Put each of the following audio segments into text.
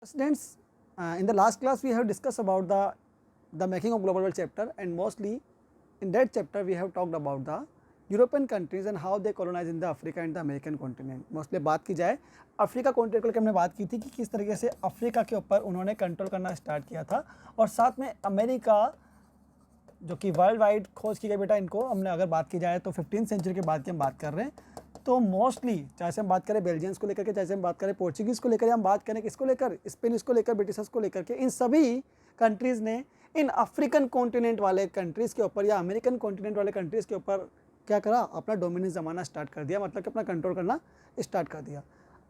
Students, in the last class we have discussed about the making of global world chapter, and mostly in that chapter we have talked about the European countries and how they colonize in the Africa and the American continent. Mostly बात की जाए Africa continent को लेकर हमने बात की थी कि किस तरीके से अफ्रीका के ऊपर उन्होंने कंट्रोल करना स्टार्ट किया था, और साथ में अमेरिका जो कि वर्ल्ड वाइड खोज की गई बेटा, इनको हमने अगर बात की जाए तो 15th सेंचुरी के बाद की हम बात कर रहे हैं। तो मोस्टली चाहे से हम बात करें बेल्जियंस को लेकर के, चाहे से हम बात करें पोर्चुगीज़ को लेकर, हम बात करें किसको लेकर, स्पेनिश को लेकर, ब्रिटिशर्स को लेकर के, इन सभी कंट्रीज़ ने इन अफ्रीकन कॉन्टिनेंट वाले कंट्रीज़ के ऊपर या अमेरिकन कॉन्टिनेंट वाले कंट्रीज़ के ऊपर क्या करा, अपना डोमिनेंस जमाना स्टार्ट कर दिया, मतलब कि अपना कंट्रोल करना स्टार्ट कर दिया।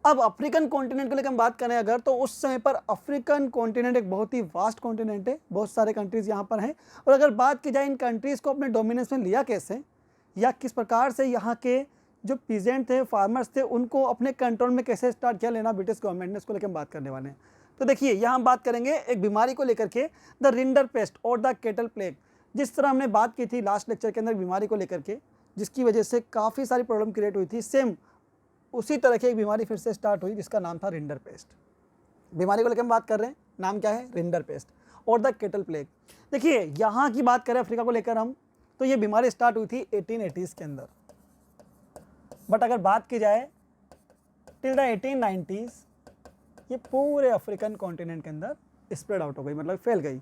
अब अफ्रीकन कॉन्टिनेंट को लेकर हम बात करें अगर, तो उस समय पर अफ्रीकन कॉन्टिनेंट एक बहुत ही वास्ट कॉन्टिनेंट है, बहुत सारे कंट्रीज़ यहाँ पर हैं। और अगर बात की जाए इन कंट्रीज़ को अपने डोमिनेंस में लिया कैसे, या किस प्रकार से यहाँ के जो पीजेंट थे, फार्मर्स थे, उनको अपने कंट्रोल में कैसे स्टार्ट किया लेना ब्रिटिश गवर्नमेंट ने, इसको लेकर हम बात करने वाले हैं। तो देखिए यहाँ हम बात करेंगे एक बीमारी को लेकर के, द रिंडर पेस्ट और द केटल प्लेग। जिस तरह हमने बात की थी लास्ट लेक्चर के अंदर बीमारी को लेकर के, जिसकी वजह से काफ़ी सारी प्रॉब्लम क्रिएट हुई थी, सेम उसी तरह की एक बीमारी फिर से स्टार्ट हुई जिसका नाम था रिंडर पेस्ट। बीमारी को लेकर हम बात कर रहे हैं, नाम क्या है, रिंडर पेस्ट और द केटल प्लेग। देखिए यहाँ की बात करें अफ्रीका को लेकर हम, तो ये बीमारी स्टार्ट हुई थी 1880s के अंदर, बट अगर बात की जाए टिल द 1890s ये पूरे अफ्रीकन कॉन्टिनेंट के अंदर स्प्रेड आउट हो गई, मतलब फैल गई।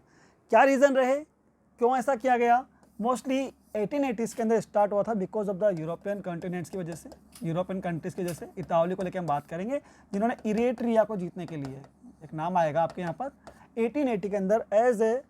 क्या रीज़न रहे, क्यों ऐसा किया गया? मोस्टली 1880s के अंदर स्टार्ट हुआ था because of the European continents की वजह से, यूरोपियन कंट्रीज़ की वजह से। इतावली को लेकर हम बात करेंगे जिन्होंने इरेट्रिया को जीतने के लिए, एक नाम आएगा आपके यहाँ पर, 1880 के अंदर एज ए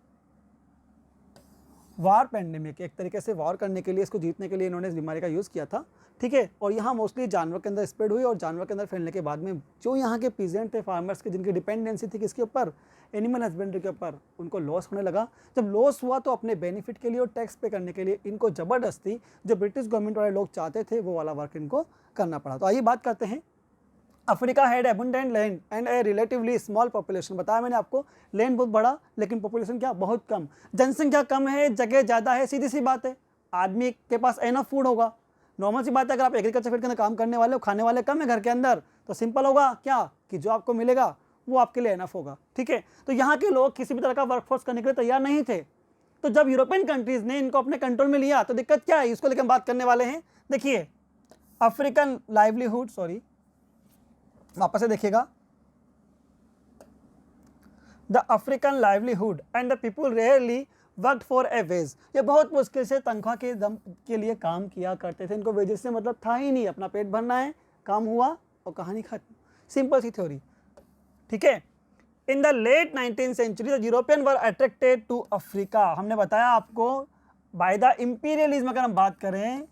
वार पेंडेमिक, एक तरीके से वॉर करने के लिए, इसको जीतने के लिए इन्होंने इस बीमारी का यूज़ किया था, ठीक है। और यहाँ मोस्टली जानवर के अंदर स्प्रेड हुई, और जानवर के अंदर फैलने के बाद में जो यहाँ के पीजेंट थे, फार्मर्स के, जिनकी डिपेंडेंसी थी किसके ऊपर, एनिमल हस्बेंड्री के ऊपर, उनको लॉस होने लगा। जब लॉस हुआ तो अपने बेनिफिट के लिए और टैक्स पे करने के लिए इनको ज़बरदस्ती जो ब्रिटिश गवर्नमेंट वाले लोग चाहते थे वो वाला वर्क इनको करना पड़ा। तो आइए बात करते हैं। Africa had abundant land and A relatively small population. बताया मैंने आपको, लैंड बहुत बड़ा लेकिन पॉपुलेशन क्या, बहुत कम। जनसंख्या कम है, जगह ज़्यादा है, सीधी सी बात है, आदमी के पास एनफ फूड होगा। नॉर्मल सी बात है, अगर आप एग्रीकल्चर फील्ड के अंदर काम करने वाले हो, खाने वाले कम है घर के अंदर, तो सिंपल होगा क्या कि जो आपको मिलेगा वो आपके लिए एनफ होगा, ठीक है। तो यहाँ के लोग किसी भी तरह का वर्कफोर्स करने के लिए तैयार नहीं थे। तो जब यूरोपियन कंट्रीज़ ने इनको अपने कंट्रोल में लिया तो दिक्कत क्या है, इसको लेकर हम बात करने वाले हैं। देखिए अफ्रीकन लाइवलीहुड, सॉरी वापस से देखिएगा, the African livelihood and the people rarely worked for a wage. ये बहुत मुश्किल से तनख्वाह के दम के लिए काम किया करते थे, इनको वेजेस से मतलब था ही नहीं, अपना पेट भरना है, काम हुआ और कहानी खत्म, सिंपल सी थ्योरी, ठीक है। In the late 19th century the European were attracted to Africa. हमने बताया आपको बाय द इंपीरियलिज्म, अगर हम बात करें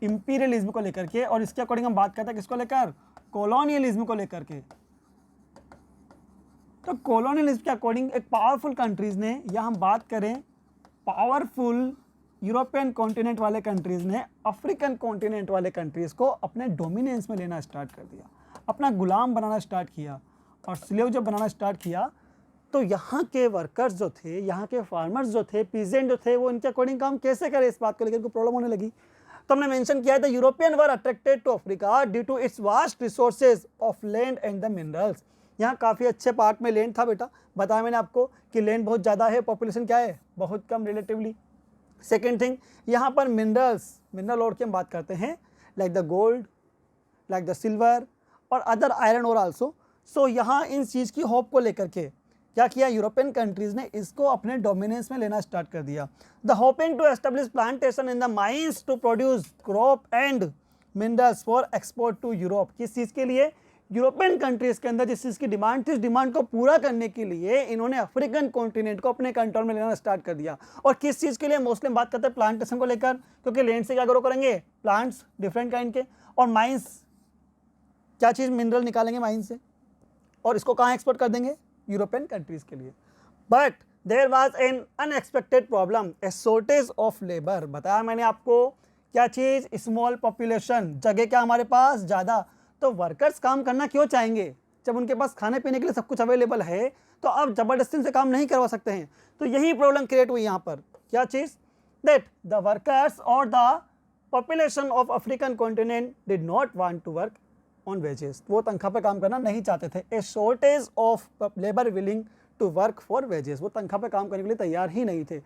इंपीरियलिज्म को लेकर के, और इसके अकॉर्डिंग हम बात करते हैं किसको लेकर, कॉलोनियलिज्म को लेकर के। तो कॉलोनियलिज्म के अकॉर्डिंग एक पावरफुल कंट्रीज़ ने, या हम बात करें पावरफुल यूरोपियन कॉन्टिनेंट वाले कंट्रीज़ ने अफ्रीकन कॉन्टिनेंट वाले कंट्रीज़ को अपने डोमिनेंस में लेना स्टार्ट कर दिया, अपना गुलाम बनाना स्टार्ट किया। और स्लेव जब बनाना स्टार्ट किया तो यहाँ के वर्कर्स जो थे, यहाँ के फार्मर्स जो थे, पीजेंट जो थे, वो इनके अकॉर्डिंग काम कैसे करें, इस बात को लेकर प्रॉब्लम होने लगी। तो हमने मेंशन किया था European were attracted to Africa due to its vast resources of land and the minerals. यहाँ काफ़ी अच्छे पार्ट में लैंड था बेटा, बताया मैंने आपको कि लैंड बहुत ज़्यादा है, पॉपुलेशन क्या है, बहुत कम रिलेटिवली। सेकेंड थिंग, यहाँ पर मिनरल्स, मिनरल और की हम बात करते हैं, like the gold, like the silver और अदर आयरन और आल्सो। सो यहाँ इन चीज़ की होप को लेकर के क्या किया यूरोपियन कंट्रीज़ ने, इसको अपने डोमिनेंस में लेना स्टार्ट कर दिया। The hoping to establish plantation in the mines to produce crop and minerals for export to Europe. किस चीज़ के लिए, यूरोपियन कंट्रीज़ के अंदर जिस चीज़ की डिमांड थी, इस डिमांड को पूरा करने के लिए इन्होंने अफ्रीकन कॉन्टिनेंट को अपने कंट्रोल में लेना स्टार्ट कर दिया। और किस चीज़ के लिए, मोस्टली बात करते हैं प्लांटेशन को लेकर, क्योंकि लैंड से क्या ग्रो करेंगे, प्लांट्स डिफरेंट काइंड के, और माइंस क्या चीज़, मिनरल निकालेंगे माइन से, और इसको कहाँ एक्सपोर्ट कर देंगे, यूरोपियन कंट्रीज़ के लिए। But there was an unexpected problem, a shortage of labour. बताया मैंने आपको क्या चीज़, स्मॉल पॉपुलेशन, जगह क्या हमारे पास ज़्यादा, तो वर्कर्स काम करना क्यों चाहेंगे जब उनके पास खाने पीने के लिए सब कुछ अवेलेबल है, तो आप ज़बरदस्ती से काम नहीं करवा सकते हैं। तो यही प्रॉब्लम क्रिएट हुई यहाँ पर, क्या चीज़, दैट द वर्कर्स और the population of African continent did not want to work on wages, वो तनख्वाह पर काम करना नहीं चाहते थे। A shortage of labour willing to work for wages, वो तनख्वाह पर काम करने के लिए तैयार ही नहीं थे।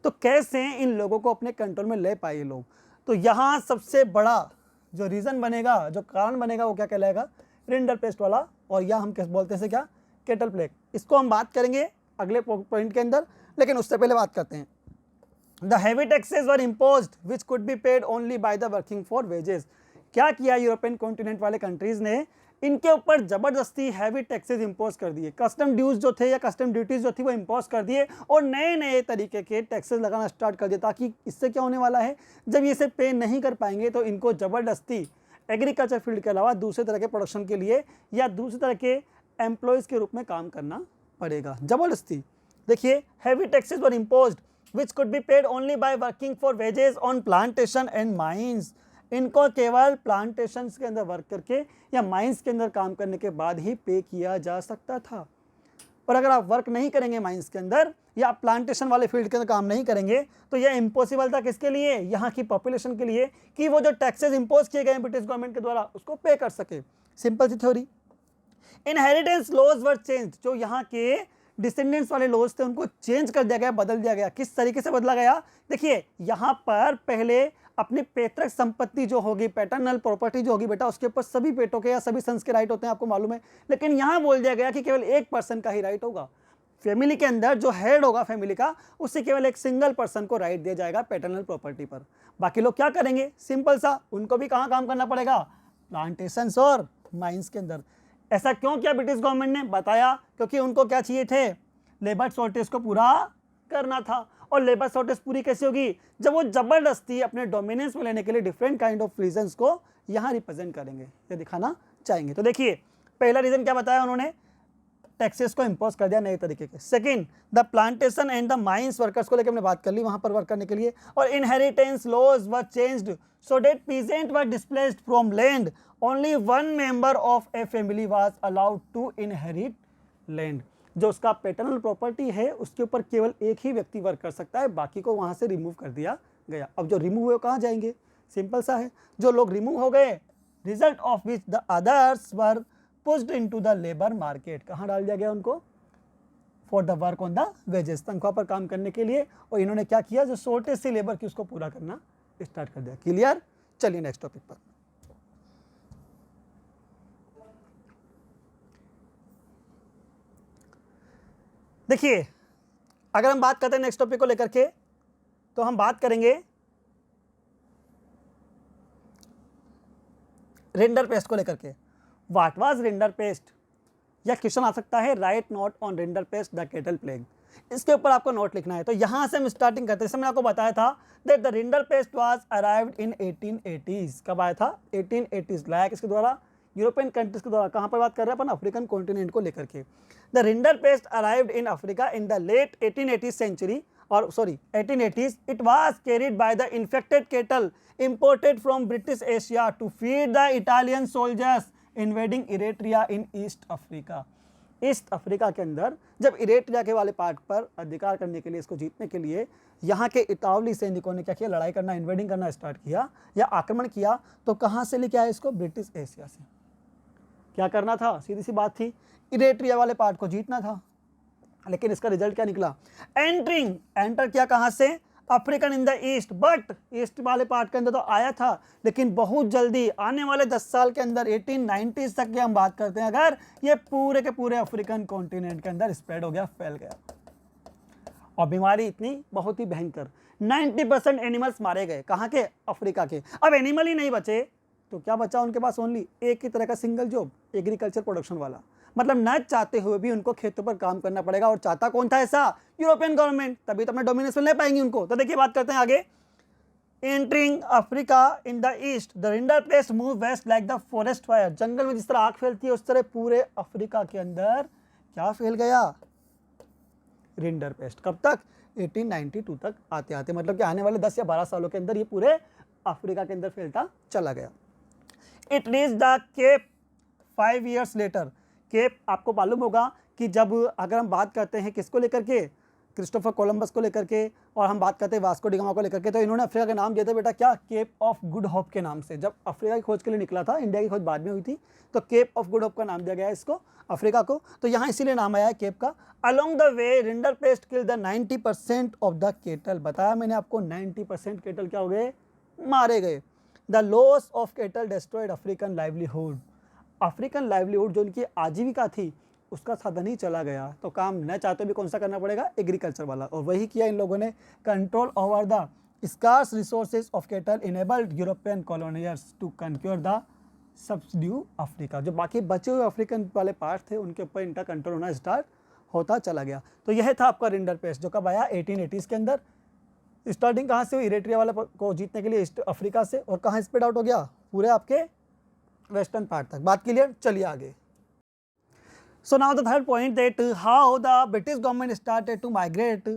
तो कैसे इन लोगों को अपने कंट्रोल में ले पाए ये लोग? तो यहाँ सबसे बड़ा जो रीज़न बनेगा, जो कारण बनेगा, वो क्या कहलाएगा? रिंडरपेस्ट वाला, और या हम कैसे बोलते हैं क्या? Kettle plague. इसको हम बात करेंगे अगले पॉइंट के अंदर, लेकिन उससे पहले बात करते हैं the heavy taxes were imposed which could be paid only by the working for wages. क्या किया यूरोपियन कॉन्टिनेंट वाले कंट्रीज ने? इनके ऊपर जबरदस्ती हैवी टैक्सेस इंपोज कर दिए, कस्टम ड्यूज जो थे या कस्टम ड्यूटीज जो थी वो इंपोज कर दिए, और नए नए तरीके के टैक्सेस लगाना स्टार्ट कर दिए, ताकि इससे क्या होने वाला है, जब ये इसे पे नहीं कर पाएंगे तो इनको जबरदस्ती एग्रीकल्चर फील्ड के अलावा दूसरे तरह के प्रोडक्शन के लिए या दूसरे तरह के एम्प्लॉयज़ के रूप में काम करना पड़ेगा, जबरदस्ती। देखिए, heavy taxes were imposed which could be paid only by working for wages on plantation and mines। इनको केवल प्लांटेशंस के अंदर वर्क करके या माइंस के अंदर काम करने के बाद ही पे किया जा सकता था। और अगर आप वर्क नहीं करेंगे माइंस के अंदर या आप प्लांटेशन वाले फील्ड के अंदर काम नहीं करेंगे तो यह इम्पॉसिबल था किसके लिए? यहाँ की पॉपुलेशन के लिए, कि वो जो टैक्सेस इंपोज किए गए ब्रिटिश गवर्नमेंट के द्वारा उसको पे कर सके। Simple C theory. Inheritance laws were change, जो यहाँ के डिसेंडेंट्स वाले लॉज थे उनको चेंज कर दिया गया, बदल दिया गया। किस तरीके से बदला गया? देखिए, यहाँ पर पहले अपनी पैतृक संपत्ति जो होगी, पैटर्नल प्रॉपर्टी जो होगी बेटा, उसके ऊपर सभी बेटों के या सभी सन्स के राइट होते हैं, आपको मालूम है। लेकिन यहाँ बोल दिया गया कि केवल एक पर्सन का ही राइट होगा। फैमिली के अंदर जो हेड होगा फैमिली का, उससे केवल एक सिंगल पर्सन को राइट दिया जाएगा पैटर्नल प्रॉपर्टी पर। बाकी लोग क्या करेंगे? सिंपल सा, उनको भी कहाँ काम करना पड़ेगा? प्लांटेशंस और माइंस के अंदर। ऐसा क्यों किया ब्रिटिश गवर्नमेंट ने? बताया, क्योंकि उनको क्या चाहिए थे? लेबर शॉर्टेज को पूरा करना था। और लेबर शॉर्टेज पूरी कैसे होगी? जब वो जबरदस्ती अपने डोमिनेंस में लेने के लिए डिफरेंट काइंड ऑफ रीजंस को यहाँ रिप्रेजेंट करेंगे, ये दिखाना चाहेंगे। तो देखिए, पहला रीजन क्या बताया उन्होंने? टैक्सेस को इंपोज कर दिया नए तरीके के। Second, the plantation and the mines workers को लेकर हमने बात कर ली, वहां पर वर्क करने के लिए। और inheritance laws were changed so that peasant were displaced from land, only one member of a family was allowed to inherit land. जो उसका पैटर्नल प्रॉपर्टी है उसके ऊपर केवल एक ही व्यक्ति वर्क कर सकता है, बाकी को वहां से रिमूव कर दिया गया। अब जो रिमूव हुए कहाँ जाएंगे? सिंपल सा है, जो लोग रिमूव हो गए, result of which the others were pushed into the labour market. कहाँ डाल दिया गया उनको? For the work on the wages, तनख्वाह पर काम करने के लिए। और इन्होंने क्या किया? जो शॉर्टेज सी लेबर की उसको पूरा करना स्टार्ट कर दिया। क्लियर? चलिए नेक्स्ट टॉपिक पर। देखिए, अगर हम बात करते हैं नेक्स्ट टॉपिक को लेकर के, तो हम बात करेंगे रिंडरपेस्ट को लेकर के। What was rinderpest? यह क्वेश्चन आ सकता है, right note on rinderpest the kettle plague. इसके ऊपर आपको नोट लिखना है। तो यहां से हम स्टार्टिंग करते हैं। जैसे मैंने आपको बताया था that the rinderpest was arrived in 1880s। कब आया था? 1880s। लाया किसके द्वारा? यूरोपियन कंट्रीज के द्वारा। कहां पर बात कर रहे हैं अपन? अफ्रीकन कॉन्टिनेंट को लेकर के। The rinderpest arrived in Africa in the late 1880 century, और sorry 1880s। It was carried by the infected cattle imported from British Asia to feed the Italian soldiers invading Eritrea in East Africa। East Africa के अंदर जब Eritrea के वाले part पर अधिकार करने के लिए, इसको जीतने के लिए यहाँ के इतावली सैनिकों ने क्या किया? लड़ाई करना, इन्वेडिंग करना स्टार्ट किया या आक्रमण किया। तो कहाँ से लेके आए इसको? ब्रिटिश एशिया से। क्या करना था? सीधी सी बात थी, इरेट्रिया वाले पार्ट को जीतना था। लेकिन इसका रिजल्ट क्या निकला? एंटर किया कहाँ से? African in the east. But east वाले पार्ट के अंदर तो आया था, लेकिन बहुत जल्दी आने वाले 10 साल के अंदर 1890s तक की हम बात करते हैं अगर, ये पूरे के पूरे अफ्रीकन कॉन्टिनेंट के अंदर स्प्रेड हो गया, फैल गया। और बीमारी इतनी बहुत ही भयंकर, 90% एनिमल्स मारे गए। कहाँ के? अफ्रीका के। अब एनिमल ही नहीं बचे तो क्या बचा उनके पास? ओनली एक ही तरह का सिंगल जॉब, एग्रीकल्चर प्रोडक्शन वाला। मतलब न चाहते हुए भी उनको खेतों पर काम करना पड़ेगा। और चाहता कौन था ऐसा? European government. तभी तो अपने डोमिनेशन ले पाएंगे उनको। तो देखिए, बात करते हैं आगे। Entering Africa in the east, the rinderpest move west like the forest fire. जंगल में जिस तरह आग फैलती है उस तरह पूरे अफ्रीका के अंदर क्या फैल गया? रिंडरपेस्ट। कब तक? 1892 तक आते आते, मतलब कि आने वाले 10 या 12 सालों के अंदर ये पूरे अफ्रीका के अंदर फैलता चला गया। It reach the Cape 5 years later. Cape आपको मालूम होगा कि जब अगर हम बात करते हैं किसको लेकर के, क्रिस्टोफर कोलंबस को लेकर के और हम बात करते हैं वास्को डिगामा को लेकर के, तो इन्होंने अफ्रीका का नाम दिया था बेटा क्या, केप ऑफ गुड होप के नाम से। जब अफ्रीका की खोज के लिए निकला था, इंडिया की खोज बाद में हुई थी, तो केप ऑफ गुड होप का नाम दिया गया है इसको, अफ्रीका को। तो यहाँ इसीलिए नाम आया है केप का। Along the way rinderpest kill the 90% of the kettle, बताया मैंने आपको 90% केटल क्या हो गए, मारे गए। The loss of kettle destroyed African livelihood, African livelihood जो उनकी आजीविका थी उसका साधन ही चला गया। तो काम न चाहते भी कौन सा करना पड़ेगा, एग्रीकल्चर वाला, और वही किया इन लोगों ने। Control over the scarce resources of cattle enabled European colonisers to conquer the subdue Africa, जो बाकी बचे हुए अफ्रीकन वाले पार्ट थे उनके ऊपर इनका कंट्रोल होना स्टार्ट होता चला गया। तो यह था आपका रिंडरपेस्ट, जो कब आया 1880s के अंदर। स्टार्टिंग कहाँ से हुई, इरेट्रिया वाला को जीतने के लिए ईस्ट अफ्रीका से, और कहाँ स्प्रेड आउट हो गया, पूरे आपके वेस्टर्न पार्ट तक। बात क्लियर, चलिए आगे। So now the third point that how the British government started to migrate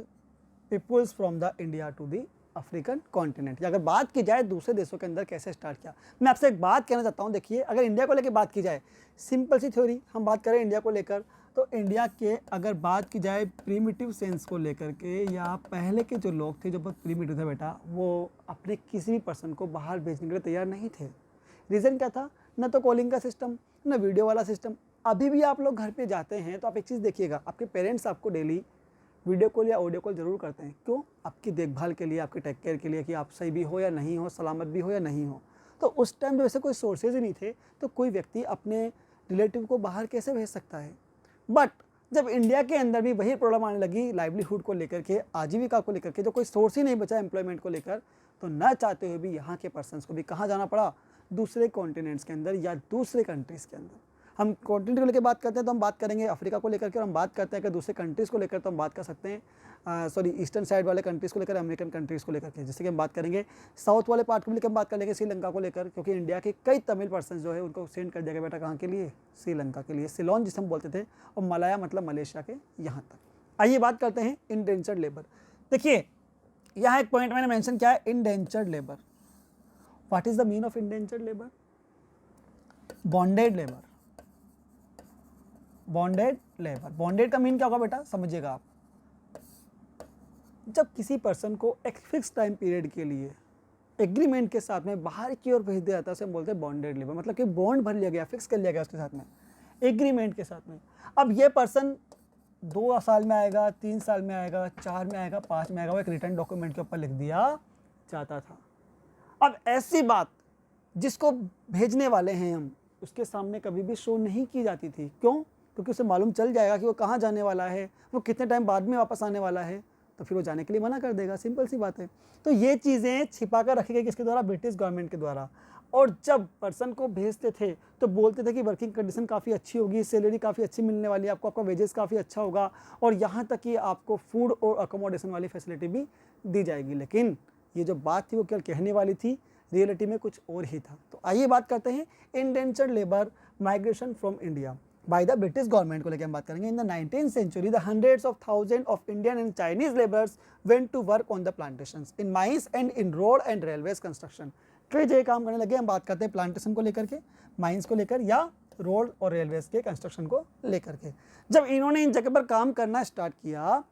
peoples from the India to the African continent. अगर बात की जाए दूसरे देशों के अंदर कैसे स्टार्ट किया, मैं आपसे एक बात कहना चाहता हूँ। देखिए, अगर इंडिया को लेकर बात की जाए, सिंपल सी थ्योरी हम बात करें इंडिया को लेकर, तो इंडिया के अगर बात की जाए प्रीमिटिव सेंस को लेकर के, या पहले के जो लोग थे जो बहुत प्रीमिटिव थे बेटा, वो अपने किसी भी पर्सन को बाहर भेजने के लिए तैयार नहीं थे। रीज़न क्या था, न तो कॉलिंग का सिस्टम, न वीडियो वाला सिस्टम। अभी भी आप लोग घर पे जाते हैं तो आप एक चीज़ देखिएगा, आपके पेरेंट्स आपको डेली वीडियो कॉल या ऑडियो कॉल ज़रूर करते हैं। क्यों, आपकी देखभाल के लिए, आपके टेक केयर के लिए, कि आप सही भी हो या नहीं हो, सलामत भी हो या नहीं हो। तो उस टाइम जब ऐसे कोई सोर्सेज ही नहीं थे, तो कोई व्यक्ति अपने रिलेटिव को बाहर कैसे भेज सकता है। बट जब इंडिया के अंदर भी वही प्रॉब्लम आने लगी लाइवलीहुड को लेकर के, आजीविका को लेकर के, जो कोई सोर्स ही नहीं बचा एम्प्लॉयमेंट को लेकर, तो न चाहते हुए भी यहाँ के पर्सनस को भी कहाँ जाना पड़ा, दूसरे कॉन्टिनेंट्स के अंदर या दूसरे कंट्रीज़ के अंदर। हम कॉन्टिनेंट को लेकर बात करते हैं तो हम बात करेंगे अफ्रीका को लेकर के, और हम बात करते हैं कि दूसरे कंट्रीज़ को लेकर तो हम बात कर सकते हैं सॉरी ईस्टर्न साइड वाले कंट्रीज़ को लेकर, अमेरिकन कंट्रीज़ को लेकर के। जैसे कि हम बात करेंगे साउथ वाले पार्ट को लेकर, हम बात कर लेंगे श्रीलंका को लेकर, क्योंकि इंडिया के कई तमिल पर्सन जो है उनको सेंड कर दिया गया बेटा कहाँ के लिए, श्रीलंका के लिए, सिलोन जिसे हम बोलते थे, और मलाया मतलब मलेशिया के यहाँ तक। आइए बात करते हैं इंडेंचर्ड लेबर। देखिए, यहाँ एक पॉइंट मैंने मेंशन किया है, indentured labour. What is the mean of indentured labour, bonded labour. Bonded labour, bonded का मीन क्या होगा बेटा, समझिएगा आप। जब किसी पर्सन को एक फिक्स टाइम पीरियड के लिए एग्रीमेंट के साथ में बाहर की ओर भेज दिया जाता है, उसे हम बोलते हैं बॉन्डेड लेबर। मतलब कि बॉन्ड भर लिया गया, फिक्स कर लिया गया उसके साथ में, एग्रीमेंट के साथ में। अब ये पर्सन 2 साल में आएगा, 3 साल में आएगा, 4 में आएगा, 5 में आएगा, वो एक रिटर्न डॉक्यूमेंट के ऊपर लिख दिया जाता था। अब ऐसी बात जिसको भेजने वाले हैं हम, उसके सामने कभी भी शो नहीं की जाती थी। क्यों, क्योंकि उसे मालूम चल जाएगा कि वो कहाँ जाने वाला है, वो कितने टाइम बाद में वापस आने वाला है, तो फिर वो जाने के लिए मना कर देगा। सिंपल सी बात है। तो ये चीज़ें छिपा कर रखी गई किसके द्वारा, ब्रिटिश गवर्नमेंट के द्वारा। और जब पर्सन को भेजते थे तो बोलते थे कि वर्किंग कंडीशन काफ़ी अच्छी होगी, सैलरी काफ़ी अच्छी मिलने वाली है आपको, आपका वेजेस काफ़ी अच्छा होगा, और यहाँ तक कि आपको फूड और अकोमोडेशन वाली फैसिलिटी भी दी जाएगी। लेकिन ये जो बात थी वो केवल कहने वाली थी, रियलिटी में कुछ और ही था। तो आइए बात करते हैं indentured labour migration from India by the British government को लेकर हम बात करेंगे। In the 19th century the hundreds of thousand of Indian and Chinese labours went to work on the plantations in mines and in road and railways construction. कई जगह काम करने लगे। हम बात करते हैं प्लांटेशन को लेकर के, माइंस को लेकर, या रोड और रेलवेज के कंस्ट्रक्शन को लेकर के। जब इन्होंने इन जगह पर काम करना स्टार्ट किया,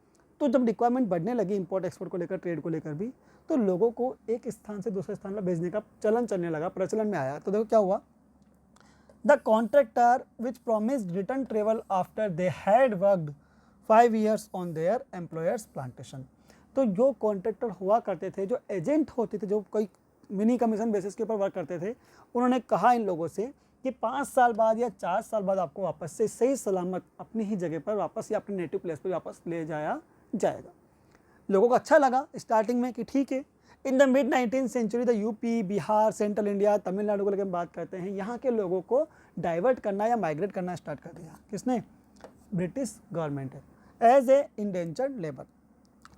तो जब रिक्वायरमेंट बढ़ने लगी इम्पोर्ट एक्सपोर्ट को लेकर, ट्रेड को लेकर भी, तो लोगों को एक स्थान से दूसरे स्थान पर भेजने का चलन चलने लगा, प्रचलन में आया। तो देखो क्या हुआ, the contractor which promised return travel after they had worked 5 years on their employers plantation. तो जो कॉन्ट्रैक्टर हुआ करते थे, जो एजेंट होते थे, जो कोई मिनी कमीशन बेसिस के ऊपर वर्क करते थे, उन्होंने कहा इन लोगों से कि 5 साल बाद या 4 साल बाद आपको वापस से सही सलामत अपनी ही जगह पर वापस, या अपने नेटिव प्लेस पर वापस ले जाया जाएगा। लोगों को अच्छा लगा स्टार्टिंग में कि ठीक है। In the mid 19th century the UP, Bihar, central India, Tamil Nadu को लेकर हम बात करते हैं, यहाँ के लोगों को डाइवर्ट करना या माइग्रेट करना स्टार्ट कर दिया। किसने, ब्रिटिश गवर्नमेंट है, एज ए इंडेंचर्ड लेबर।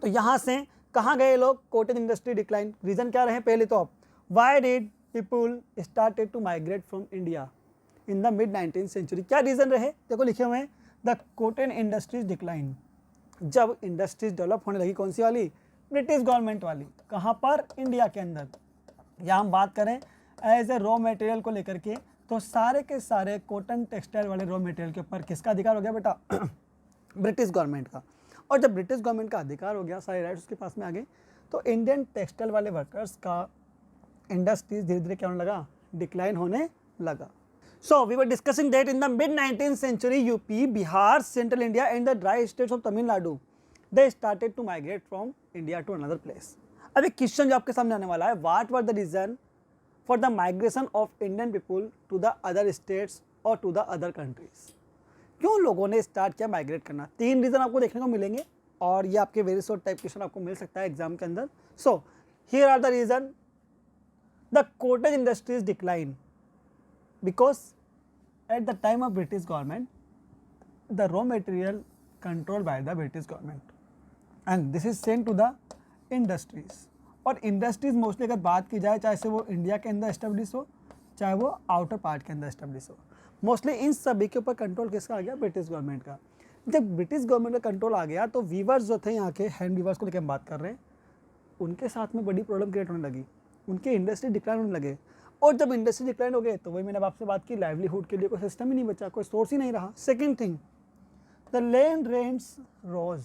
तो यहाँ से कहाँ गए लोग, कॉटेज इंडस्ट्री डिक्लाइन। रीज़न क्या रहे पहले तो, अब why did people started to migrate from India in the mid 19th century। क्या रीज़न रहे, देखो लिखे हुए हैं, द कॉटन इंडस्ट्रीज डिक्लाइन। जब इंडस्ट्रीज डेवलप होने लगी, कौन सी वाली, ब्रिटिश गवर्नमेंट वाली, कहाँ पर, इंडिया के अंदर। या हम बात करें एज ए रॉ मटेरियल को लेकर के, तो सारे के सारे कॉटन टेक्सटाइल वाले रॉ मटेरियल के ऊपर किसका अधिकार हो गया बेटा, ब्रिटिश गवर्नमेंट का। और जब ब्रिटिश गवर्नमेंट का अधिकार हो गया, सारे राइट्स उसके पास में आ गए, तो इंडियन टेक्सटाइल वाले वर्कर्स का इंडस्ट्रीज धीरे धीरे क्या होने लगा, डिक्लाइन होने लगा. So we were discussing that in the mid 19th century UP, Bihar, Central India and the dry states of Tamil Nadu, they started to migrate from India to another place. अब एक question जो आपके सामने आने वाला है, what were the reason for the migration of Indian people to the other states or to the other countries? क्यों लोगों ने स्टार्ट किया माइग्रेट करना? 3 रीज़न आपको देखने को मिलेंगे और ये आपके वेरी शॉर्ट टाइप क्वेश्चन आपको मिल सकता है एग्जाम के अंदर. So here are the reason. The cottage industries decline because at the time of British government, the raw material controlled by the British government and this is sent to the industries. और industries mostly अगर बात की जाए, चाहे से वो India के अंदर एस्टेब्लिश हो, चाहे वो आउटर पार्ट के अंदर एस्टेब्लिश हो, मोस्टली इन सभी के ऊपर कंट्रोल किसका आ गया, ब्रिटिश गवर्नमेंट का. जब ब्रिटिश गवर्नमेंट का कंट्रोल आ गया तो वीवर्स जो थे यहाँ के हैंड वीवर्स को लेकर हम बात कर रहे हैं, उनके साथ में बड़ी प्रॉब्लम क्रिएट होने लगी, उनके इंडस्ट्री डिक्लाइन होने लगे. और जब इंडस्ट्री डिक्लाइन हो गए तो वही मैंने आपसे बात की, लाइवलीहुड के लिए कोई सिस्टम ही नहीं बचा, कोई सोर्स ही नहीं रहा. Second thing, the land rents rose,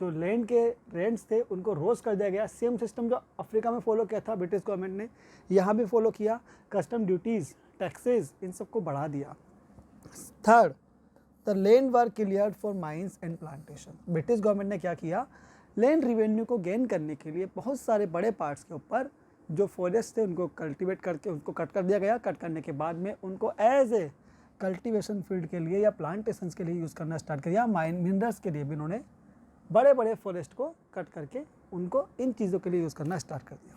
जो लैंड के रेंट्स थे उनको रोज कर दिया गया. सेम सिस्टम जो अफ्रीका में फॉलो किया था ब्रिटिश गवर्नमेंट ने, यहाँ भी फॉलो किया. कस्टम ड्यूटीज़, टैक्सेस, इन सबको बढ़ा दिया. Third, the land were cleared for mines and plantation. British government ने क्या किया, लैंड रिवेन्यू को गेन करने के लिए बहुत सारे बड़े पार्ट्स के ऊपर जो फॉरेस्ट थे उनको कल्टीवेट करके उनको कट कर दिया गया. कट करने के बाद में उनको एज ए कल्टीवेशन फील्ड के लिए या प्लांटेशंस के लिए यूज़ करना स्टार्ट किया. माइन मिनरल्स के लिए भी इन्होंने बड़े बड़े फॉरेस्ट को कट करके उनको इन चीज़ों के लिए यूज़ करना स्टार्ट कर दिया.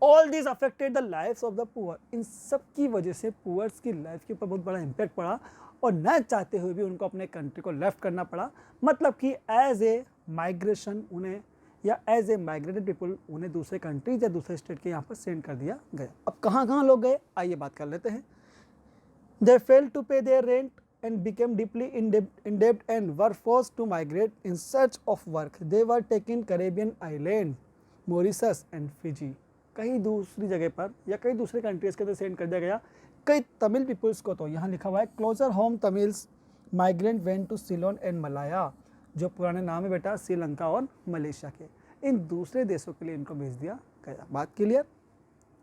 All this affected the lives of the poor. इन सब की वजह से पुअर्स की लाइफ के ऊपर बहुत बड़ा इम्पैक्ट पड़ा और न चाहते हुए भी उनको अपने कंट्री को लेफ्ट करना पड़ा. मतलब कि एज ए माइग्रेशन उन्हें या एज ए माइग्रेटेड पीपल उन्हें दूसरे कंट्रीज या दूसरे स्टेट के यहाँ पर सेंड कर दिया गया. अब कहाँ कहाँ लोग गए, आइए बात कर लेते हैं. They fail to pay their rent and became deeply in debt and were forced to migrate in search of work. They were taken Caribbean island, Mauritius and Fiji. कहीं दूसरी जगह पर या कई दूसरे कंट्रीज के अंदर सेंड कर दिया गया. कई तमिल पीपल्स को तो यहाँ लिखा हुआ है closer home Tamils migrant went to Ceylon and Malaya, जो पुराने नाम है बेटा श्रीलंका और मलेशिया के. इन दूसरे देशों के लिए इनको भेज दिया गया. बात क्लियर?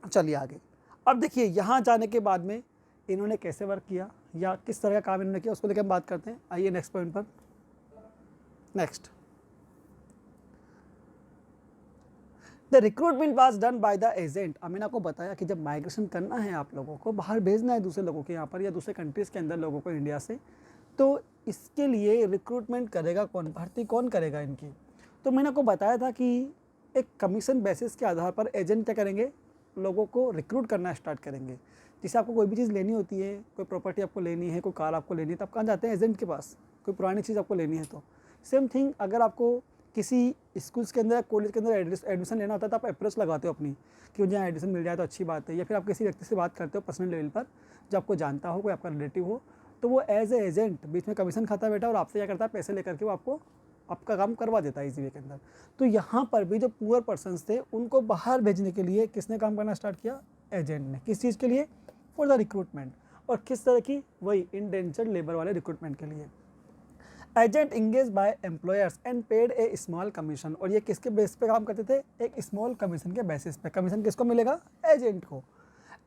चलिए आगे. अब देखिए यहाँ जाने के बाद में इन्होंने कैसे वर्क किया या किस तरह का काम इन्होंने किया उसको लेकर हम बात करते हैं. आइए नेक्स्ट पॉइंट पर. Next, the recruitment was done by the agent. अब मैंने आपको बताया कि जब माइग्रेशन करना है, आप लोगों को बाहर भेजना है दूसरे लोगों के यहाँ पर या दूसरे कंट्रीज़ के अंदर लोगों को इंडिया से, तो इसके लिए रिक्रूटमेंट करेगा कौन, भर्ती कौन करेगा इनकी. तो मैंने आपको बताया था कि एक कमीशन बेसिस के आधार पर एजेंट क्या करेंगे, लोगों को रिक्रूट करना स्टार्ट करेंगे. जैसे आपको कोई भी चीज़ लेनी होती है, कोई प्रॉपर्टी आपको लेनी है, कोई कार आपको लेनी है, तो आप कहाँ जाते हैं, एजेंट के पास. कोई पुरानी चीज़ आपको लेनी है तो सेम थिंग, अगर आपको किसी स्कूल्स के अंदर कॉलेज के अंदर एडमिशन लेना होता है तो आप अप्रोच लगाते हो अपनी कि मुझे यहाँ एडमिशन मिल जाए तो अच्छी बात है. या फिर आप किसी व्यक्ति से बात करते हो पर्सनल लेवल पर जो आपको जानता हो, कोई आपका रिलेटिव हो, तो वो एज ए एजेंट बीच में कमीशन खाता है बेटा और आपसे क्या करता है, पैसे लेकर के वो आपको आपका काम करवा देता है इजी वे के अंदर. तो यहाँ पर भी जो पुअर पर्सनस थे उनको बाहर भेजने के लिए किसने काम करना स्टार्ट किया, एजेंट ने. किस चीज़ के लिए, फॉर द रिक्रूटमेंट. और किस तरह की, वही इंडेंचर्ड लेबर वाले रिक्रूटमेंट के लिए. Agent engage by employers and paid a small commission. और ये किसके बेस पे काम करते थे, एक स्मॉल कमीशन के बेसिस पे. कमीशन किसको मिलेगा, एजेंट को.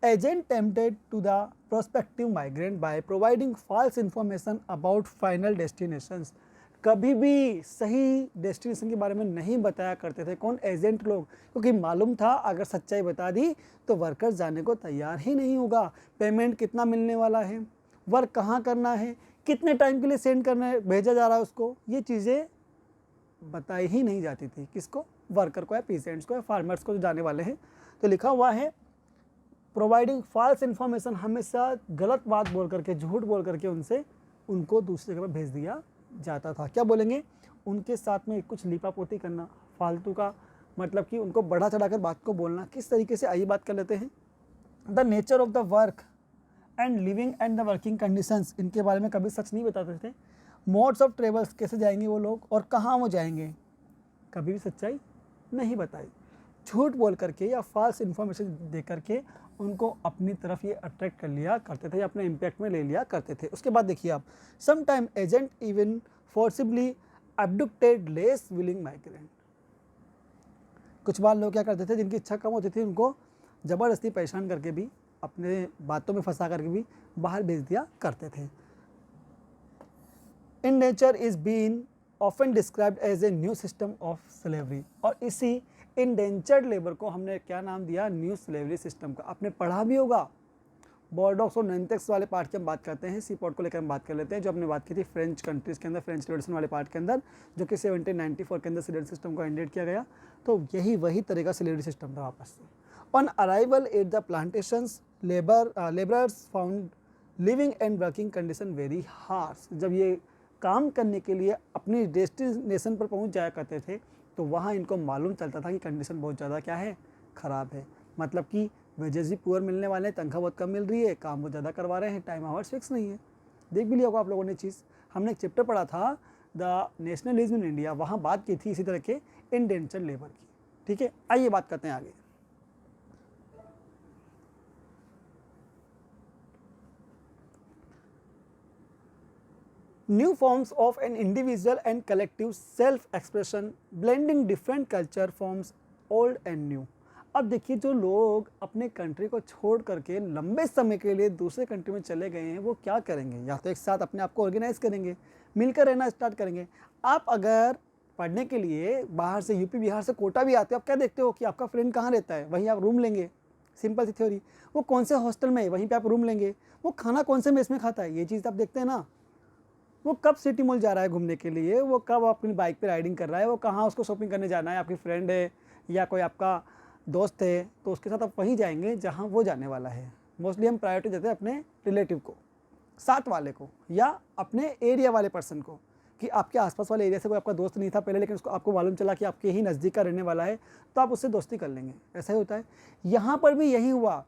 Agent tempted to the prospective migrant by providing false information about final destinations. कभी भी सही डेस्टिनेशन के बारे में नहीं बताया करते थे कौन, एजेंट लोग, क्योंकि मालूम था अगर सच्चाई बता दी तो वर्कर्स जाने को तैयार ही नहीं होगा. पेमेंट कितना मिलने वाला है, वर्क कहाँ करना है, कितने टाइम के लिए सेंड करना है, भेजा जा रहा है उसको, ये चीज़ें बताई ही नहीं जाती थी. किसको, वर्कर को या पीसेंट्स को या फार्मर्स को जो जाने वाले हैं. तो लिखा हुआ है प्रोवाइडिंग फॉल्स इन्फॉर्मेशन, हमेशा गलत बात बोल करके, झूठ बोल करके उनको दूसरी जगह पर भेज दिया जाता था. क्या बोलेंगे, उनके साथ में कुछ लीपापोती करना, फालतू का, मतलब कि उनको बढ़ा चढ़ाकर बात को बोलना. किस तरीके से, आइए बात कर लेते हैं. The nature of the work and living and the working conditions, इनके बारे में कभी सच नहीं बताते थे. मोड्स ऑफ ट्रेवल्स, कैसे जाएंगे वो लोग और कहाँ वो जाएंगे, कभी भी सच्चाई नहीं बताई. झूठ बोल करके या फॉल्स इन्फॉर्मेशन दे करके उनको अपनी तरफ ये अट्रैक्ट कर लिया करते थे या अपने इम्पैक्ट में ले लिया करते थे. उसके बाद देखिए आप, some time agent even forcibly abducted less willing migrant। कुछ बार लोग क्या करते थे, जिनकी इच्छा कम होती थी उनको ज़बरदस्ती परेशान करके भी, अपने बातों में फंसा करके भी बाहर भेज दिया करते थे। In nature is been often described as a new system of slavery, और इसी इंडेंचर्ड लेबर को हमने क्या नाम दिया, न्यू स्लेवरी सिस्टम का। आपने पढ़ा भी होगा, बॉर्डॉक्स और नैनटेक्स वाले पार्ट की हम बात करते हैं, सी पॉट को लेकर हम बात कर लेते हैं, जो हमने बात की थी फ्रेंच कंट्रीज़ के अंदर, फ्रेंच रिवॉल्यूशन वाले पार्ट के अंदर, जो कि 1794 के अंदर स्लेवरी सिस्टम को एंडेड किया गया। तो यही वही तरह का स्लेवरी सिस्टम था वापस से। On arrival at the plantations labourers found living and working condition very harsh. जब ये काम करने के लिए अपनी डेस्टिनेशन पर पहुंच जाया करते थे तो वहाँ इनको मालूम चलता था कि कंडीशन बहुत ज़्यादा क्या है, ख़राब है। मतलब कि वेजेस भी पुअर मिलने वाले हैं, तनख्वाह बहुत कम मिल रही है, काम बहुत ज़्यादा करवा रहे हैं, टाइम आवर्स फिक्स नहीं है। देख भी लिया होगा आप लोगों ने चीज़, हमने एक चैप्टर पढ़ा था द नेशनलिज्म इन इंडिया, वहाँ बात की थी इसी तरह के इंडेंचर्ड लेबर की। ठीक है, आइए बात करते हैं आगे। New forms of an individual and collective self-expression blending different culture forms old and new। अब देखिए, जो लोग अपने कंट्री को छोड़ करके लंबे समय के लिए दूसरे कंट्री में चले गए हैं वो क्या करेंगे, या तो एक साथ अपने आप को ऑर्गेनाइज करेंगे, मिलकर रहना स्टार्ट करेंगे। आप अगर पढ़ने के लिए बाहर से, यूपी बिहार से कोटा भी आते हो, आप क्या देखते हो कि आपका फ्रेंड कहाँ रहता है, वहीं आप रूम लेंगे। Simple C theory. वो कौन से हॉस्टल में है, वहीं पे आप रूम लेंगे। वो खाना कौन से मेस में खाता है, ये चीज़ आप देखते हैं ना। वो कब सिटी मॉल जा रहा है घूमने के लिए, वो कब अपनी बाइक पे राइडिंग कर रहा है, वो कहाँ उसको शॉपिंग करने जाना है, आपकी फ्रेंड है या कोई आपका दोस्त है तो उसके साथ आप वहीं जाएंगे जहाँ वो जाने वाला है। मोस्टली हम प्रायोरिटी देते हैं अपने रिलेटिव को, साथ वाले को, या अपने एरिया वाले पर्सन को, कि आपके आसपास वाले एरिया से कोई आपका दोस्त नहीं था पहले, लेकिन उसको आपको मालूम चला कि आपके ही नज़दीक का रहने वाला है तो आप उससे दोस्ती कर लेंगे। ऐसा ही होता है। यहाँ पर भी यही हुआ।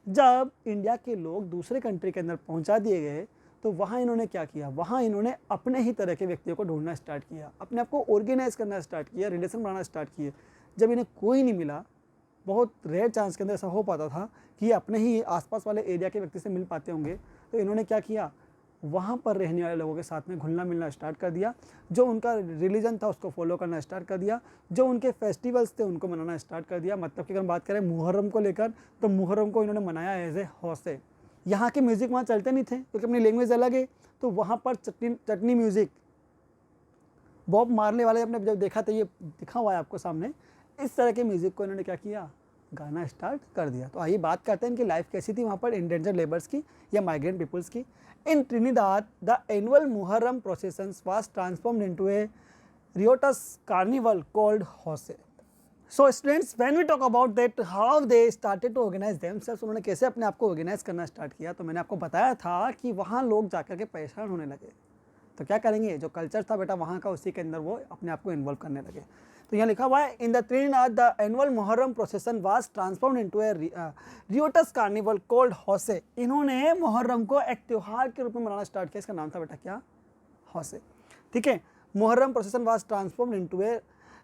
जब इंडिया के लोग दूसरे कंट्री के अंदर पहुँचा दिए गए तो वहाँ इन्होंने क्या किया, वहाँ इन्होंने अपने ही तरह के व्यक्तियों को ढूंढना स्टार्ट किया, अपने आप को ऑर्गेनाइज करना स्टार्ट किया, रिलेशन बनाना स्टार्ट किए। जब इन्हें कोई नहीं मिला, बहुत रेयर चांस के अंदर ऐसा हो पाता था कि अपने ही आसपास वाले एरिया के व्यक्ति से मिल पाते होंगे, तो इन्होंने क्या किया, वहाँ पर रहने वाले लोगों के साथ में घुलना मिलना स्टार्ट कर दिया। जो उनका रिलीजन था उसको फॉलो करना स्टार्ट कर दिया, जो उनके फेस्टिवल्स थे उनको मनाना स्टार्ट कर दिया। मतलब कि अगर बात करें मुहर्रम को लेकर, तो मुहर्रम को इन्होंने मनाया एज ए हौसे। यहाँ के म्यूज़िक वहाँ चलते नहीं थे क्योंकि अपनी लैंग्वेज अलग है, तो वहाँ पर चटनी म्यूज़िक, बॉब मारले वाले आपने जब देखा तो ये दिखा हुआ है आपको सामने, इस तरह के म्यूज़िक को इन्होंने क्या किया, गाना स्टार्ट कर दिया। तो आइए बात करते हैं इनकी लाइफ कैसी थी वहाँ पर इंडेंजर्ड लेबर्स की या माइग्रेंट पीपल्स की। In Trinidad the annual Muharram processions was transformed into a riotous carnival called Hosay. So students, when we talk about that how they started to organise themselves, उन्होंने कैसे अपने आप को ऑर्गेनाइज करना start किया, तो मैंने आपको बताया था कि वहाँ लोग जाकर के परेशान होने लगे। तो क्या करेंगे, जो कल्चर था बेटा वहाँ का, उसी के अंदर वो अपने आप को इन्वॉल्व करने लगे। तो यहाँ लिखा हुआ है, in the Trinidad the annual Muharram procession was transformed into a riotous carnival called Hosay. इन्होंने मुहर्रम को एक त्यौहार के रूप में मनाना स्टार्ट किया। इसका नाम था बेटा क्या, हौसे। ठीक है, Muharram procession was transformed into a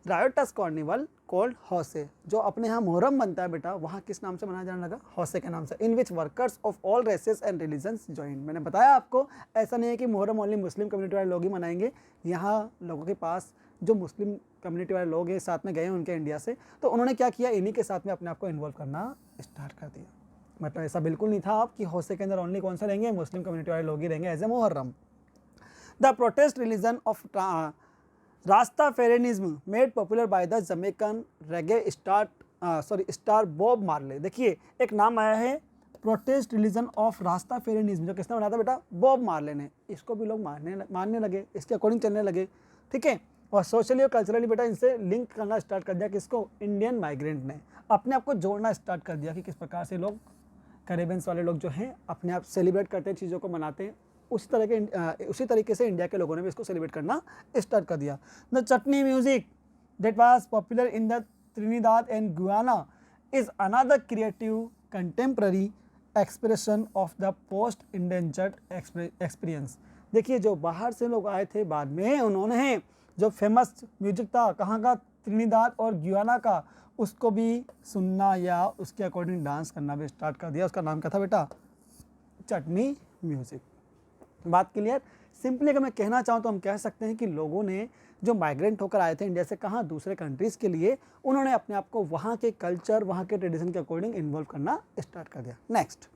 riotous carnival called Hosay. जो अपने यहाँ मुहर्रम बनता है बेटा, वहाँ किस नाम से मनाया जाने लगा, हौसे के नाम से। In which workers of all races and religions join. मैंने बताया आपको, ऐसा नहीं है कि मुहर्रम ओनली मुस्लिम कम्युनिटी वाले लोग ही मनाएंगे। यहाँ लोगों के पास जो मुस्लिम कम्युनिटी वाले लोग हैं साथ में गए हैं उनके इंडिया से, तो उन्होंने क्या किया, इन्हीं के साथ में अपने आप को इन्वॉल्व करना स्टार्ट कर दिया। मतलब ऐसा बिल्कुल नहीं था आप कि हौसे के अंदर ओनली कौन सा रहेंगे, मुस्लिम कम्युनिटी वाले लोग ही रहेंगे as a Muharram. The protest religion of Rastafarianism made popular by the Jamaican reggae star Bob Marley. देखिए एक नाम आया है, प्रोटेस्ट रिलीजन ऑफ रास्ताफेरिनिज्म, जो किसने बनाया था बेटा, बॉब मार्ले ने। इसको भी लोग मानने लगे, इसके अकॉर्डिंग चलने लगे। ठीक है, और सोशली और कल्चरली बेटा इनसे लिंक करना स्टार्ट कर दिया। किसको, इंडियन माइग्रेंट ने अपने आप को जोड़ना स्टार्ट कर दिया कि किस प्रकार से लोग, कैरेबियंस वाले लोग जो हैं अपने आप सेलिब्रेट करते हैं, चीज़ों को मनाते हैं। उसी तरीके से इंडिया के लोगों ने भी इसको सेलिब्रेट करना स्टार्ट कर दिया। The chutney music that was popular in the Trinidad and Guyana is another creative contemporary expression of the post indentured experience. देखिए जो बाहर से लोग आए थे बाद में, उन्होंने जो फेमस म्यूजिक था कहाँ का, त्रिनिदाद और गुयाना का, उसको भी सुनना या उसके अकॉर्डिंग डांस करना भी स्टार्ट कर दिया। उसका नाम क्या था बेटा, चटनी म्यूजिक। बात क्लियर। सिंपली अगर मैं कहना चाहूँ तो हम कह सकते हैं कि लोगों ने जो माइग्रेंट होकर आए थे इंडिया से कहाँ, दूसरे कंट्रीज़ के लिए, उन्होंने अपने आप को वहाँ के कल्चर, वहाँ के ट्रेडिशन के अकॉर्डिंग इन्वॉल्व करना स्टार्ट कर दिया। Next,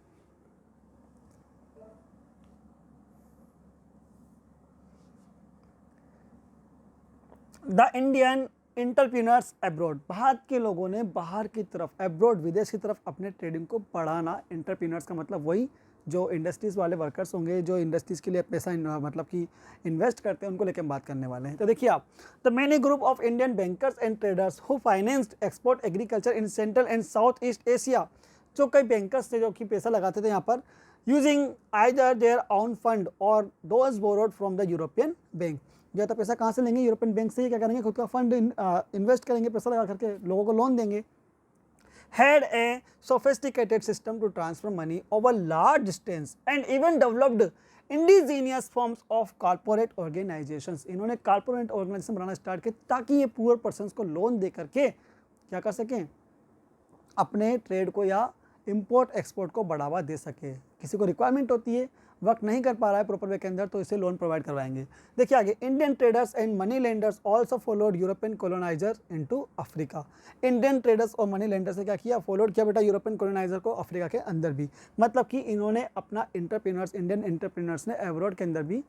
the Indian entrepreneurs abroad. Bharat के लोगों ने बाहर की तरफ, अब्रॉड विदेश की तरफ अपने ट्रेडिंग को बढ़ाना। एंटरप्रेन्योर्स का मतलब वही जो इंडस्ट्रीज़ वाले वर्कर्स होंगे, जो इंडस्ट्रीज़ के लिए पैसा मतलब कि इन्वेस्ट करते हैं, उनको लेकर हम बात करने वाले हैं। तो देखिए आप, the many group of Indian bankers and traders who financed export agriculture in central and south east Asia. जो कई बैंकर्स थे जो कि पैसा लगाते थे यहाँ पर, using either their own fund और those borrowed from the European bank. जो तो पैसा कहाँ से लेंगे, यूरोपियन बैंक से ही क्या करेंगे, खुद का फंड इन्वेस्ट करेंगे, पैसा लगा करके लोगों को लोन देंगे। Had a sophisticated system to transfer money over large distance and even developed indigenous forms of corporate organizations। इन्होंने कॉर्पोरेट ऑर्गेनाइजेशन बनाना स्टार्ट किया ताकि ये पुअर पर्सन्स को लोन दे करके क्या कर सकें, अपने ट्रेड को या इंपोर्ट एक्सपोर्ट को बढ़ावा दे सके। किसी को रिक्वायरमेंट होती है, वर्क नहीं कर पा रहा है प्रॉपर वे के अंदर, तो इसे लोन प्रोवाइड करवाएंगे। देखिए आगे, Indian traders and money lenders also followed European coloniser into Africa. Indian traders और मनी लेंडर्स ने क्या किया, फॉलोड किया बेटा यूरोपियन कॉलोनाइजर को अफ्रीका के अंदर भी। मतलब कि इन्होंने अपना एंटरप्रेन्योर्स, इंडियन एंटरप्रेन्योर्स ने अब्रॉड के अंदर भी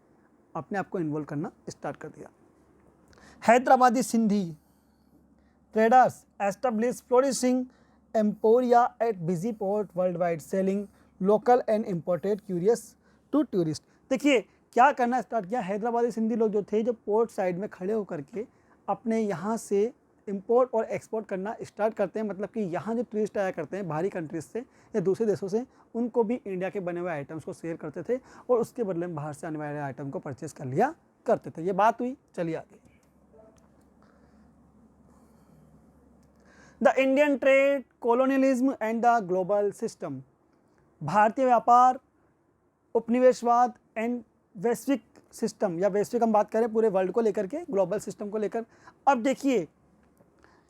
अपने आप को इन्वॉल्व करना स्टार्ट कर दिया। Hyderabadi Sindhi traders establish flourishing emporia at busy port world wide, selling local and imported curious to tourist. देखिए क्या करना स्टार्ट किया, हैदराबादी सिंधी लोग जो थे, जो पोर्ट साइड में खड़े होकर के अपने यहाँ से इंपोर्ट और एक्सपोर्ट करना स्टार्ट करते हैं। मतलब कि यहाँ जो टूरिस्ट आया करते हैं बाहरी कंट्रीज से या दूसरे देशों से, उनको भी इंडिया के बने हुए आइटम्स को शेयर करते थे और उसके बदले में बाहर से आने वाले आइटम को परचेज कर लिया करते थे। ये बात हुई, चलिए आगे। The Indian trade, colonialism and the global system. भारतीय व्यापार, उपनिवेशवाद एंड वैश्विक सिस्टम, या वैश्विक हम बात करें पूरे वर्ल्ड को लेकर के, ग्लोबल सिस्टम को लेकर। अब देखिए,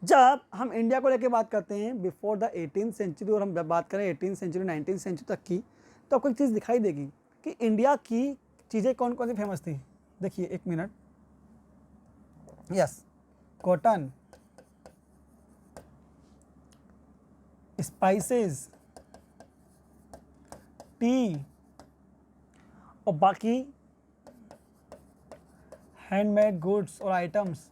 जब हम इंडिया को लेकर बात करते हैं बिफोर द 18th सेंचुरी और हम बात करें 18th सेंचुरी 19th सेंचुरी तक की, तो आपको एक चीज़ दिखाई देगी कि इंडिया की चीज़ें कौन कौन सी फेमस थी। देखिए एक minute, yes, cotton, spices, T और बाकी हैंडमेड गुड्स और आइटम्स,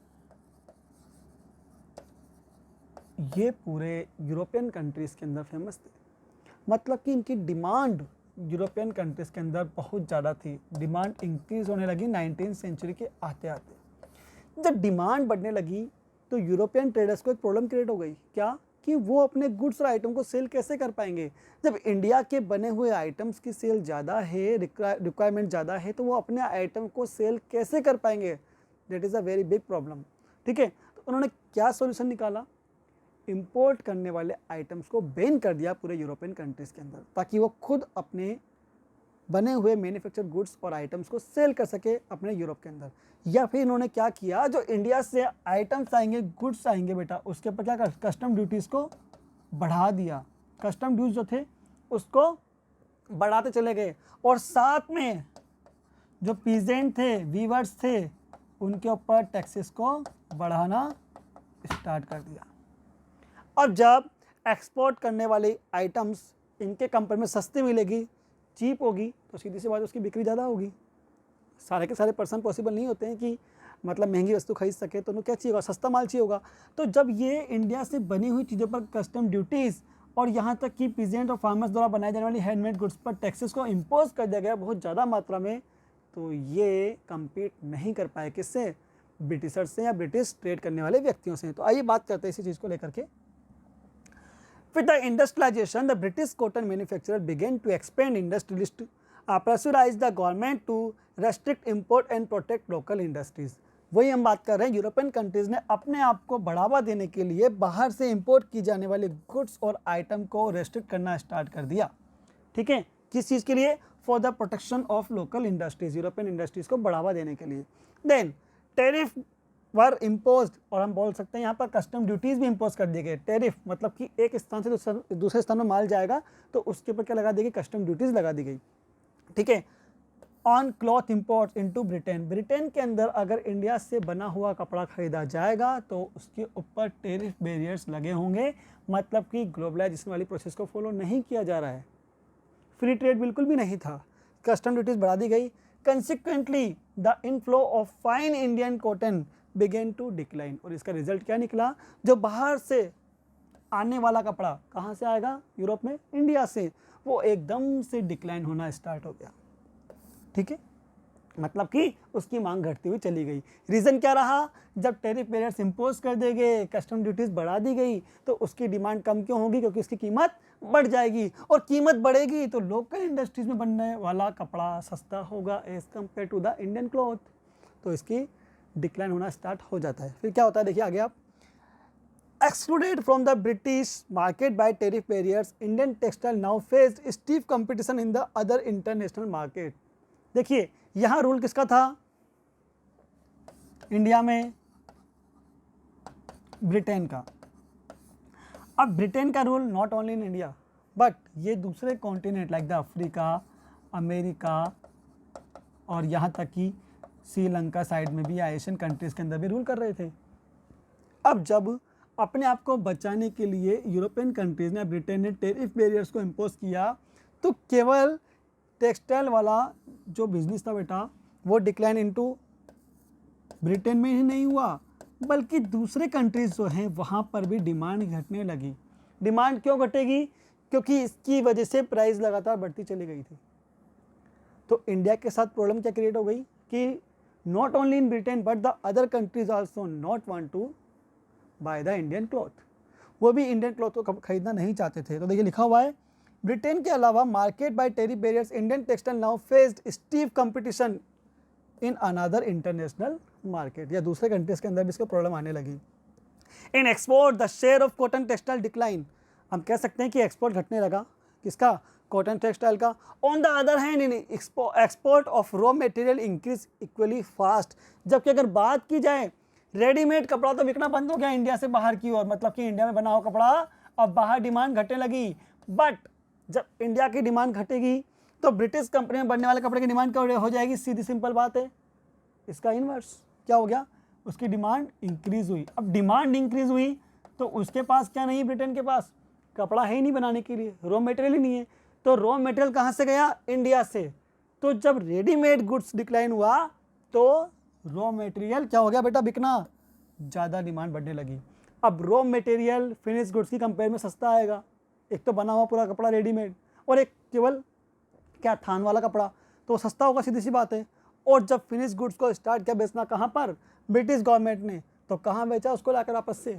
ये पूरे यूरोपियन कंट्रीज़ के अंदर फेमस थे। मतलब कि इनकी डिमांड यूरोपियन कंट्रीज़ के अंदर बहुत ज़्यादा थी। डिमांड इंक्रीज़ होने लगी 19th सेंचुरी के आते आते। जब डिमांड बढ़ने लगी तो यूरोपियन ट्रेडर्स को एक प्रॉब्लम क्रिएट हो गई, क्या कि वो अपने गुड्स और आइटम को सेल कैसे कर पाएंगे। जब इंडिया के बने हुए आइटम्स की सेल ज़्यादा है, रिक्वायरमेंट ज़्यादा है, तो वो अपने आइटम को सेल कैसे कर पाएंगे। That is a very big problem. ठीक है, तो उन्होंने क्या सॉल्यूशन निकाला, इंपोर्ट करने वाले आइटम्स को बैन कर दिया पूरे यूरोपियन कंट्रीज़ के अंदर, ताकि वो खुद अपने बने हुए मैन्युफैक्चर गुड्स और आइटम्स को सेल कर सके अपने यूरोप के अंदर। या फिर इन्होंने क्या किया, जो इंडिया से आइटम्स आएंगे, गुड्स आएंगे बेटा, उसके ऊपर क्या कस्टम ड्यूटीज़ को बढ़ा दिया। कस्टम ड्यूज जो थे उसको बढ़ाते चले गए और साथ में जो पीजेंट थे, वीवर्स थे, उनके ऊपर टैक्सेस को बढ़ाना स्टार्ट कर दिया। अब जब एक्सपोर्ट करने वाली आइटम्स इनके कंपेयर में सस्ती मिलेगी, चीप होगी, तो सीधी सी बात उसकी बिक्री ज़्यादा होगी। सारे के सारे पर्सन पॉसिबल नहीं होते हैं कि मतलब महंगी वस्तु खरीद सके, तो उन्हें क्या चाहिए होगा, सस्ता माल चाहिए होगा। तो जब ये इंडिया से बनी हुई चीज़ों पर कस्टम ड्यूटीज़ और यहाँ तक कि पीजेंट और फार्मर्स द्वारा बनाई जाने वाली हैंडमेड गुड्स पर टैक्सेस को इम्पोज कर दिया गया बहुत ज़्यादा मात्रा में, तो ये कम्पीट नहीं कर पाए किससे, ब्रिटिशर्स से या ब्रिटिश ट्रेड करने वाले व्यक्तियों से। तो आइए बात करते हैं इसी चीज़ को लेकर के। With the industrialization, the British cotton manufacturer began to expand industrialist, pressurized the government to restrict import and protect local industries। वही हम बात कर रहे हैं, यूरोपियन कंट्रीज़ ने अपने आप को बढ़ावा देने के लिए बाहर से इंपोर्ट की जाने वाले गुड्स और आइटम को रेस्ट्रिक्ट करना स्टार्ट कर दिया। ठीक है, किस चीज़ के लिए, for the protection of local industries, European industries को बढ़ावा देने के लिए। देन टैरिफ वर इम्पोज्ड, और हम बोल सकते हैं यहाँ पर कस्टम ड्यूटीज़ भी इम्पोज कर दिए गए। टैरिफ मतलब कि एक स्थान से दूसरे स्थान में माल जाएगा तो उसके ऊपर क्या लगा दी गई, कस्टम ड्यूटीज़ लगा दी गई। ठीक है, on cloth imports into Britain. Britain के अंदर अगर इंडिया से बना हुआ कपड़ा खरीदा जाएगा तो उसके ऊपर टेरिफ बैरियर्स लगे होंगे, मतलब कि ग्लोबलाइजेशन वाली प्रोसेस को फॉलो नहीं किया जा रहा है, फ्री ट्रेड बिल्कुल भी नहीं था, कस्टम ड्यूटीज बढ़ा दी गई। Consequently the inflow of fine Indian cotton began to decline, और इसका रिजल्ट क्या निकला, जो बाहर से आने वाला कपड़ा कहाँ से आएगा, यूरोप में, इंडिया से, वो एकदम से डिक्लाइन होना स्टार्ट हो गया। ठीक है, मतलब कि उसकी मांग घटती हुई चली गई। रीज़न क्या रहा, जब टैरिफ बैरियर्स इम्पोज कर दिए गए, कस्टम ड्यूटीज़ बढ़ा दी गई, तो उसकी डिमांड कम क्यों होगी, क्योंकि उसकी कीमत बढ़ जाएगी, और कीमत बढ़ेगी तो लोकल इंडस्ट्रीज में बनने वाला कपड़ा सस्ता होगा as compare to the Indian cloth, तो इसकी डिक्लाइन होना स्टार्ट हो जाता है। फिर क्या होता है, देखिए आगे आप, excluded from the British market by tariff barriers, Indian textile now faced stiff competition in the other international market। देखिए यहाँ रूल किसका था, इंडिया में ब्रिटेन का। अब ब्रिटेन का rule not only in India, but ये दूसरे continent like the Africa, America, और यहाँ तक कि श्रीलंका साइड में भी, एशियन कंट्रीज़ के अंदर भी रूल कर रहे थे। अब जब अपने आप को बचाने के लिए यूरोपियन कंट्रीज़ ने, ब्रिटेन ने टेरिफ बैरियर्स को इम्पोज किया, तो केवल टेक्सटाइल वाला जो बिजनेस था बेटा, वो डिक्लाइन इनटू ब्रिटेन में ही नहीं हुआ, बल्कि दूसरे कंट्रीज़ जो हैं वहाँ पर भी डिमांड घटने लगी। डिमांड क्यों घटेगी, क्योंकि इसकी वजह से प्राइस लगातार बढ़ती चली गई थी। तो इंडिया के साथ प्रॉब्लम क्या क्रिएट हो गई कि not only in Britain but the other countries also not want to buy the Indian cloth, वो भी इंडियन क्लॉथ को खरीदना नहीं चाहते थे। तो देखिए लिखा हुआ है, ब्रिटेन के अलावा market by tariff barriers, Indian textile now faced stiff competition in another international market, या दूसरे कंट्रीज के अंदर भी इसको प्रॉब्लम आने लगी। In export the share of cotton textile decline, हम कह सकते हैं कि एक्सपोर्ट घटने लगा, किसका, कॉटन टेक्सटाइल का। On the other hand in export of raw material increase equally fast, जबकि अगर बात की जाए रेडीमेड कपड़ा तो बिकना बंद हो गया इंडिया से बाहर की ओर, मतलब कि इंडिया में बना हुआ कपड़ा अब बाहर डिमांड घटने लगी। बट जब इंडिया की डिमांड घटेगी तो ब्रिटिश कंपनी में बनने वाले कपड़े की डिमांड क्या हो जाएगी, सीधी सिंपल बात है, इसका इन्वर्स क्या हो गया, उसकी डिमांड इंक्रीज हुई। अब डिमांड इंक्रीज हुई तो उसके पास क्या नहीं, ब्रिटेन के पास कपड़ा है ही नहीं बनाने के लिए, रॉ मटेरियल ही नहीं है, तो रॉ मटेरियल कहाँ से गया, इंडिया से। तो जब रेडीमेड गुड्स डिक्लाइन हुआ तो रॉ मटेरियल क्या हो गया बेटा, बिकना, ज़्यादा डिमांड बढ़ने लगी। अब रॉ मटेरियल फिनिश गुड्स की कंपेयर में सस्ता आएगा, एक तो बना हुआ पूरा कपड़ा रेडीमेड, और एक केवल क्या, थान वाला कपड़ा, तो सस्ता होगा, सीधी सी बात है। और जब फिनिश गुड्स को स्टार्ट किया बेचना, कहाँ पर, ब्रिटिश गवर्नमेंट ने, तो कहाँ बेचा उसको, लाकर वापस से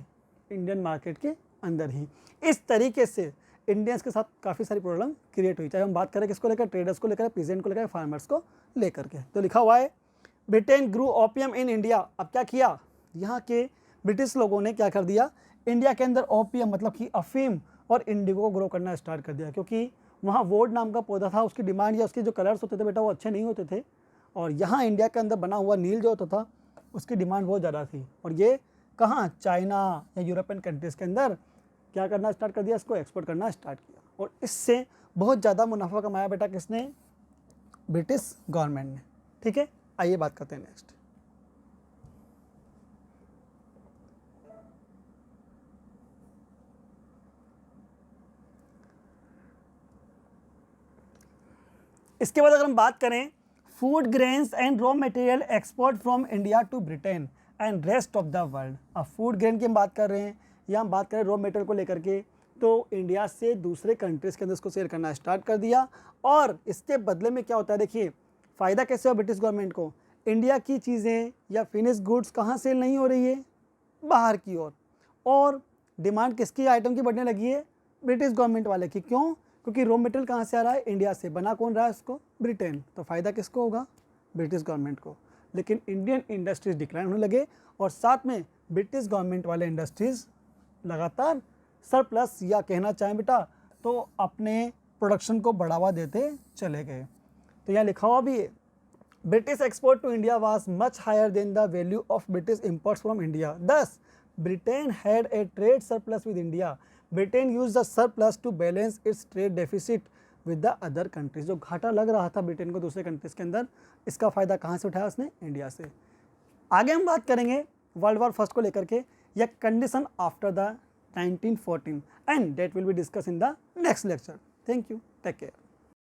इंडियन मार्केट के अंदर ही। इस तरीके से इंडियंस के साथ काफ़ी सारी प्रॉब्लम क्रिएट हुई, चाहे हम बात करें किसको लेकर, ट्रेडर्स को लेकर, पीजेंट को लेकर, फार्मर्स को लेकर के। तो लिखा हुआ है, Britain grew opium in India. अब क्या किया, यहाँ के ब्रिटिश लोगों ने क्या कर दिया, इंडिया के अंदर ओपियम मतलब कि अफीम और इंडिगो को ग्रो करना स्टार्ट कर दिया, क्योंकि वहाँ वोड नाम का पौधा था, उसकी डिमांड या उसके जो कलर्स होते थे बेटा वो अच्छे नहीं होते थे, और यहाँ इंडिया के अंदर बना हुआ नील जो होता था उसकी डिमांड बहुत ज़्यादा थी। और ये कहाँ, चाइना या यूरोपियन कंट्रीज़ के अंदर क्या करना स्टार्ट कर दिया, इसको एक्सपोर्ट करना स्टार्ट किया, और इससे बहुत ज़्यादा मुनाफा कमाया बेटा किसने, ब्रिटिश गवर्नमेंट ने। ठीक है, आइए बात करते हैं नेक्स्ट। इसके बाद अगर हम बात करें food grains and raw material export from India to Britain and rest of the world. अब फूड ग्रेन की हम बात कर रहे हैं या हम बात करें रॉ मटेरियल को लेकर के, तो इंडिया से दूसरे कंट्रीज़ के अंदर इसको सेल करना स्टार्ट कर दिया, और इसके बदले में क्या होता है, देखिए फ़ायदा कैसे हो ब्रिटिश गवर्नमेंट को, इंडिया की चीज़ें या फिनिश गुड्स कहाँ सेल नहीं हो रही है, बाहर की ओर, और डिमांड किसकी आइटम की बढ़ने लगी है, ब्रिटिश गवर्नमेंट वाले की। क्यों, क्योंकि रॉ मटेरियल कहाँ से आ रहा है, इंडिया से, बना कौन रहा है उसको, ब्रिटेन, तो फ़ायदा किसको होगा, ब्रिटिश गवर्नमेंट को। लेकिन इंडियन इंडस्ट्रीज़ डिक्लाइन होने लगे, और साथ में ब्रिटिश गवर्नमेंट वाले इंडस्ट्रीज़ लगातार सरप्लस, या कहना चाहें बेटा तो अपने प्रोडक्शन को बढ़ावा देते चले गए। तो यहाँ लिखा हुआ भी है, British export to India was much higher than the value of British imports from India, thus Britain had a trade surplus with India, Britain used the surplus to balance its trade deficit with the other countries. जो घाटा लग रहा था Britain को दूसरे countries के अंदर, इसका फ़ायदा कहाँ से उठाया उसने? इंडिया से। आगे हम बात करेंगे वर्ल्ड वॉर फर्स्ट को लेकर के, या condition after the 1914, and that will be discuss in the next lecture. Thank you, take care.